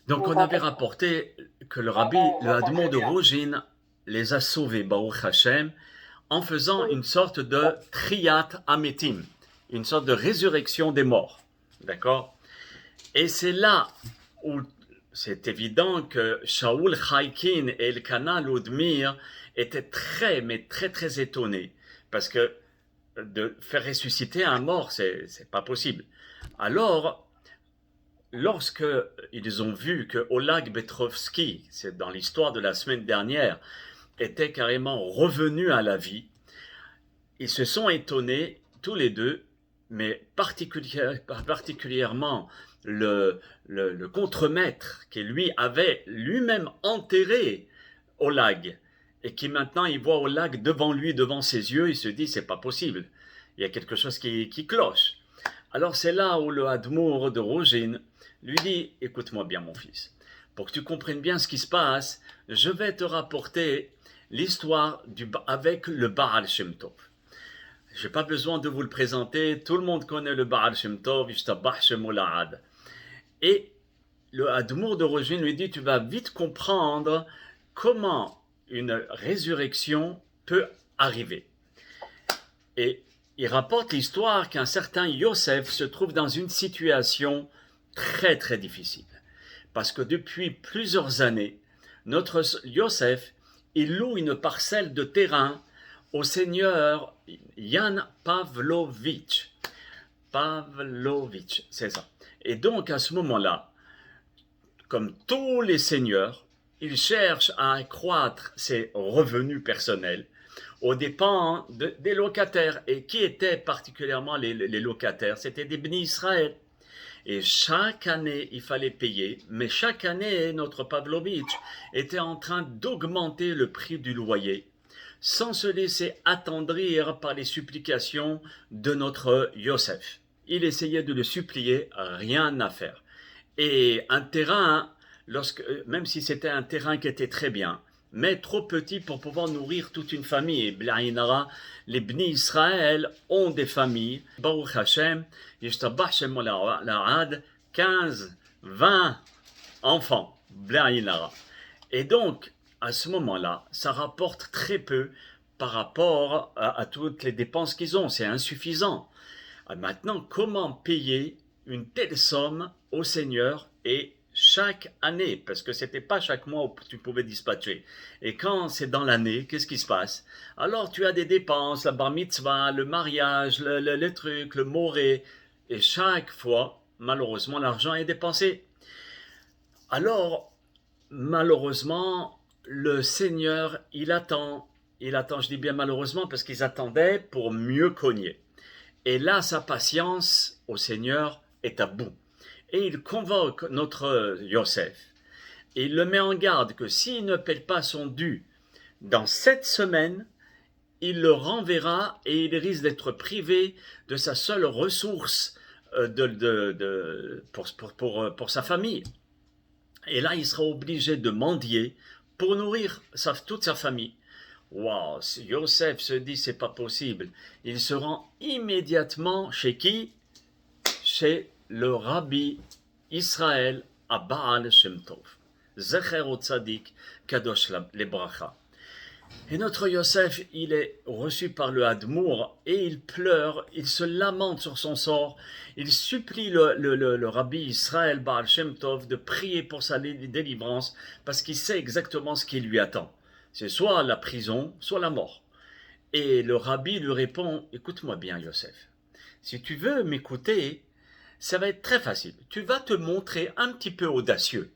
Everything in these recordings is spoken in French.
Donc on avait rapporté que le Hadmour de Rougine les a sauvés, Baruch Hashem, en faisant une sorte de Triyat Ametim, une sorte de résurrection des morts. D'accord? Et c'est là où c'est évident que Shaul Chaikin et Elkana Ludmir étaient très, mais très, très étonnés. Parce que de faire ressusciter un mort, c'est pas possible. Alors, lorsque ils ont vu que Oleg Petrovski, c'est dans l'histoire de la semaine dernière, était carrément revenu à la vie, ils se sont étonnés tous les deux, mais particulièrement le contremaître qui lui avait lui-même enterré Olag et qui maintenant il voit Olag devant lui, devant ses yeux, il se dit c'est pas possible, il y a quelque chose qui cloche. Alors c'est là où le Hadmour de Rougine lui dit écoute-moi bien mon fils, pour que tu comprennes bien ce qui se passe, je vais te rapporter l'histoire avec le Baal Shem Tov. Je n'ai pas besoin de vous le présenter, tout le monde connaît le Baal Shem Tov, Yishtabach Shemo La'ad. Et le Hadmour de Rougine lui dit tu vas vite comprendre comment une résurrection peut arriver. Et il rapporte l'histoire qu'un certain Yosef se trouve dans une situation très très difficile. Parce que depuis plusieurs années, notre Yosef, il loue une parcelle de terrain au seigneur Jan Pavlovitch. Pavlovitch, c'est ça. Et donc à ce moment-là, comme tous les seigneurs, il cherche à accroître ses revenus personnels aux dépens des locataires. Et qui étaient particulièrement les locataires? C'était des bénis Israël. Et chaque année, il fallait payer, mais chaque année, notre Pavlovitch était en train d'augmenter le prix du loyer, sans se laisser attendrir par les supplications de notre Yosef. Il essayait de le supplier, rien à faire. Et un terrain, même si c'était un terrain qui était très bien, mais trop petit pour pouvoir nourrir toute une famille. Et Blaïnara, les Bni Israël ont des familles. Baruch Hashem, Yishtabach Shemo La'ad, 15, 20 enfants. Blaïnara. Et donc, à ce moment-là, ça rapporte très peu par rapport à toutes les dépenses qu'ils ont. C'est insuffisant. Maintenant, comment payer une telle somme au Seigneur et chaque année, parce que c'était pas chaque mois où tu pouvais dispatcher. Et quand c'est dans l'année, qu'est-ce qui se passe? Alors tu as des dépenses, la bar mitzvah, le mariage, le truc, le moré, et chaque fois, malheureusement, l'argent est dépensé. Alors, malheureusement, le Seigneur, il attend, je dis bien malheureusement, parce qu'ils attendaient pour mieux cogner. Et là, sa patience au Seigneur est à bout. Et il convoque notre Yosef. Et il le met en garde que s'il ne paie pas son dû dans 7 semaines, il le renverra et il risque d'être privé de sa seule ressource pour sa famille. Et là, il sera obligé de mendier pour nourrir toute sa famille. Waouh, Yosef se dit c'est pas possible. Il se rend immédiatement chez qui? Chez le rabbi Israël à Baal Shem Tov. Zecher o Tzadik Kadosh Lebracha. Et notre Yosef, il est reçu par le Hadmour et il pleure, il se lamente sur son sort, il supplie le rabbi Israël Baal Shem Tov de prier pour sa délivrance parce qu'il sait exactement ce qui lui attend. C'est soit la prison, soit la mort. Et le rabbi lui répond, écoute-moi bien Yosef, si tu veux m'écouter, ça va être très facile. Tu vas te montrer un petit peu audacieux.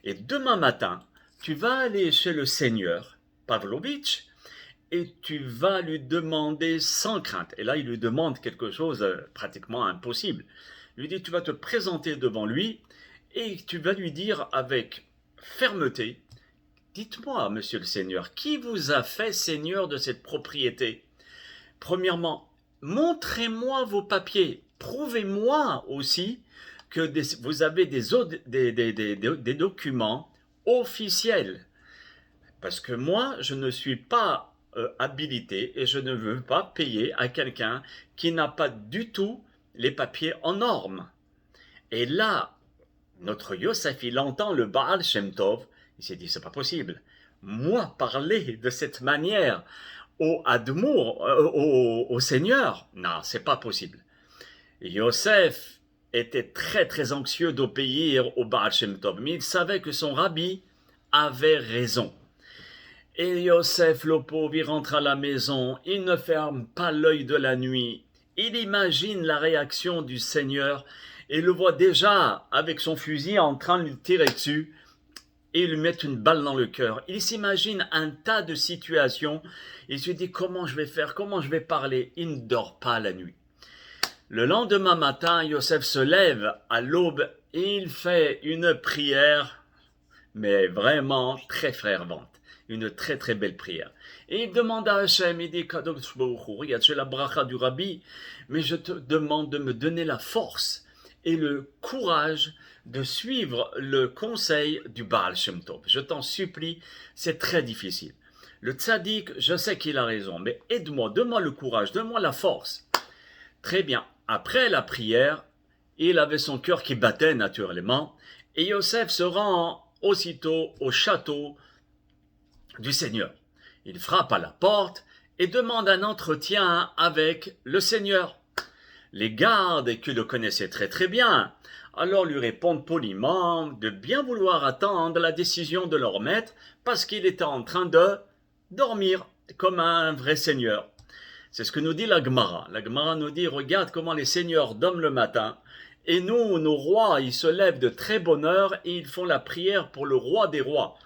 Et demain matin, tu vas aller chez le Seigneur, Pavlovitch, et tu vas lui demander sans crainte. Et là, il lui demande quelque chose pratiquement impossible. Il lui dit, tu vas te présenter devant lui et tu vas lui dire avec fermeté, dites-moi, monsieur le Seigneur, qui vous a fait Seigneur de cette propriété? Premièrement, montrez-moi vos papiers. Prouvez-moi aussi que vous avez des documents officiels. Parce que moi, je ne suis pas habilité et je ne veux pas payer à quelqu'un qui n'a pas du tout les papiers en norme. Et là, Notre Yosef, il entend le Baal Shem Tov, il s'est dit, c'est pas possible. Moi, parler de cette manière au Admour, au Seigneur, non, c'est pas possible. Yosef était très très anxieux d'obéir au Baal Shem Tov, mais il savait que son rabbi avait raison. Et Yosef, le pauvre, il rentre à la maison, il ne ferme pas l'œil de la nuit, il imagine la réaction du Seigneur et le voit déjà avec son fusil en train de lui tirer dessus et lui mettre une balle dans le cœur. Il s'imagine un tas de situations, il se dit comment je vais faire, comment je vais parler, il ne dort pas la nuit. Le lendemain matin, Yosef se lève à l'aube et il fait une prière, mais vraiment très fervente. Une très très belle prière. Et il demande à Hachem, il dit, Kadosh Baruch Hu, regarde, j'ai la bracha du Rabbi, mais je te demande de me donner la force et le courage de suivre le conseil du Baal Shem Tov. Je t'en supplie, c'est très difficile. Le tzaddik, je sais qu'il a raison, mais aide-moi, donne-moi le courage, donne-moi la force. Très bien. Après la prière, il avait son cœur qui battait naturellement, et Yosef se rend aussitôt au château du Seigneur. Il frappe à la porte et demande un entretien avec le Seigneur. Les gardes, qui le connaissaient très très bien, alors lui répondent poliment de bien vouloir attendre la décision de leur maître parce qu'il était en train de dormir comme un vrai seigneur. C'est ce que nous dit la Gemara. La Gemara nous dit, regarde comment les seigneurs dorment le matin, et nous, nos rois, ils se lèvent de très bonne heure et ils font la prière pour le roi des rois.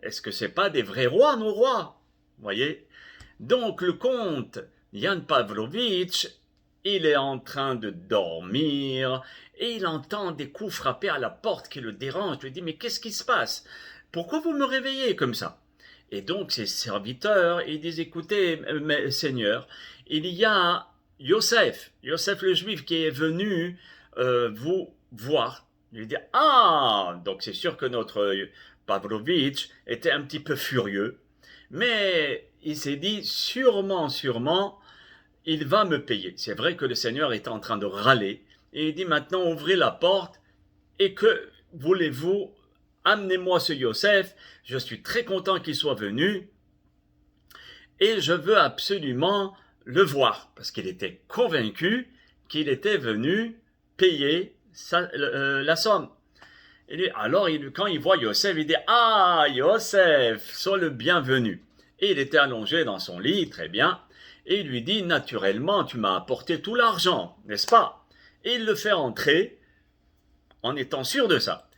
Est-ce que c'est pas des vrais rois, nos rois? Voyez? Donc le comte Jan Pavlovitch, il est en train de dormir et il entend des coups frapper à la porte qui le dérangent. Il lui dit, mais qu'est-ce qui se passe? Pourquoi vous me réveillez comme ça? Et donc ses serviteurs, ils disent, écoutez, Seigneur, il y a Yosef le juif qui est venu vous voir. Il lui dit, ah, donc c'est sûr que notre Pavlovitch était un petit peu furieux, mais il s'est dit, sûrement, il va me payer. C'est vrai que le Seigneur est en train de râler, et il dit, maintenant ouvrez la porte, et que voulez-vous, amenez-moi ce Yosef, je suis très content qu'il soit venu, et je veux absolument le voir, parce qu'il était convaincu qu'il était venu payer la somme. Alors, quand il voit Yosef, il dit, ah, Yosef, sois le bienvenu. Et il était allongé dans son lit, très bien, et il lui dit, naturellement, tu m'as apporté tout l'argent, n'est-ce pas? Et il le fait entrer, en étant sûr de ça.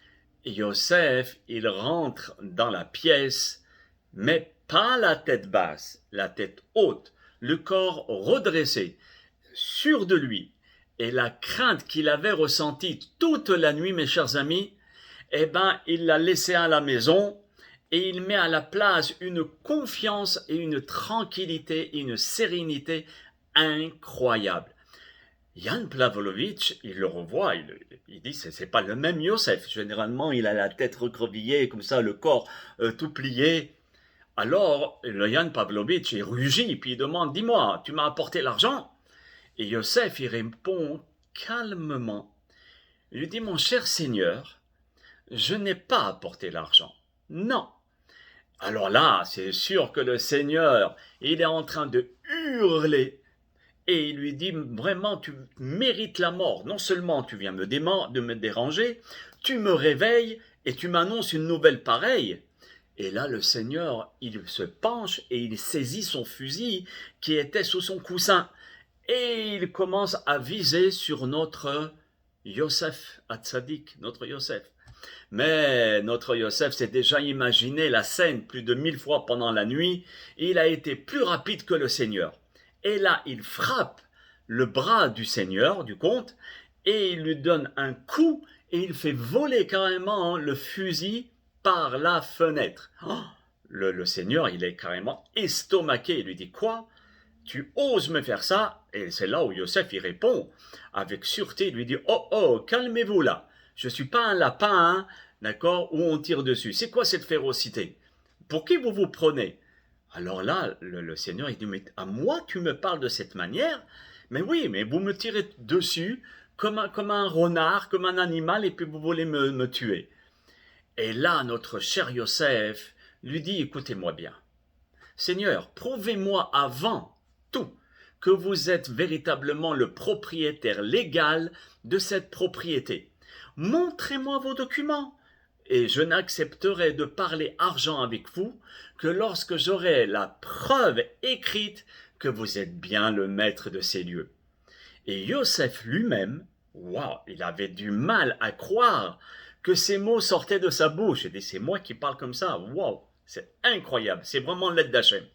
Et Yosef, il rentre dans la pièce, mais pas la tête basse, la tête haute, le corps redressé, sûr de lui. Et la crainte qu'il avait ressentie toute la nuit, mes chers amis, eh ben, il l'a laissé à la maison et il met à la place une confiance et une tranquillité et une sérénité incroyable. Jan Pavlovitch, il le revoit, il dit c'est pas le même Yosef. Généralement, il a la tête recroquevillée, comme ça, le corps tout plié. Alors, le Jan Pavlovitch, il rugit, puis il demande, dis-moi, tu m'as apporté l'argent? Et Yosef, il répond calmement. Il lui dit, mon cher Seigneur, je n'ai pas apporté l'argent. Non. Alors là, c'est sûr que le Seigneur, il est en train de hurler. Et il lui dit, vraiment, tu mérites la mort. Non seulement tu viens de me déranger, tu me réveilles et tu m'annonces une nouvelle pareille. Et là, le Seigneur, il se penche et il saisit son fusil qui était sous son coussin. Et il commence à viser sur notre Yosef Hatzadik, notre Yosef. Mais notre Yosef s'est déjà imaginé la scène plus de 1000 fois pendant la nuit. Et il a été plus rapide que le Seigneur. Et là, il frappe le bras du Seigneur, du comte, et il lui donne un coup et il fait voler carrément le fusil par la fenêtre. Oh, le Seigneur, il est carrément estomaqué. Il lui dit, quoi? Tu oses me faire ça? Et c'est là où Yosef, il répond avec sûreté. Il lui dit, oh, oh, calmez-vous là. Je ne suis pas un lapin, hein, d'accord, où on tire dessus. C'est quoi cette férocité? Pour qui vous vous prenez? Alors là, le Seigneur, il dit, mais à moi, tu me parles de cette manière? Mais oui, mais vous me tirez dessus comme un renard, comme un animal, et puis vous voulez me tuer. Et là, notre cher Yosef lui dit, écoutez-moi bien, Seigneur, prouvez-moi avant tout que vous êtes véritablement le propriétaire légal de cette propriété. Montrez-moi vos documents, et je n'accepterai de parler argent avec vous que lorsque j'aurai la preuve écrite que vous êtes bien le maître de ces lieux. Et Yosef lui-même, waouh, il avait du mal à croire que ces mots sortaient de sa bouche. Il dit, c'est moi qui parle comme ça, waouh, c'est incroyable, c'est vraiment l'aide d'Hachem.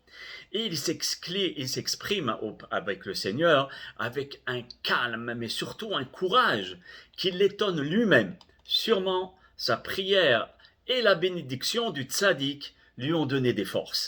Et il s'exprime avec le Seigneur avec un calme, mais surtout un courage qui l'étonne lui-même. Sûrement, sa prière et la bénédiction du tzaddik lui ont donné des forces.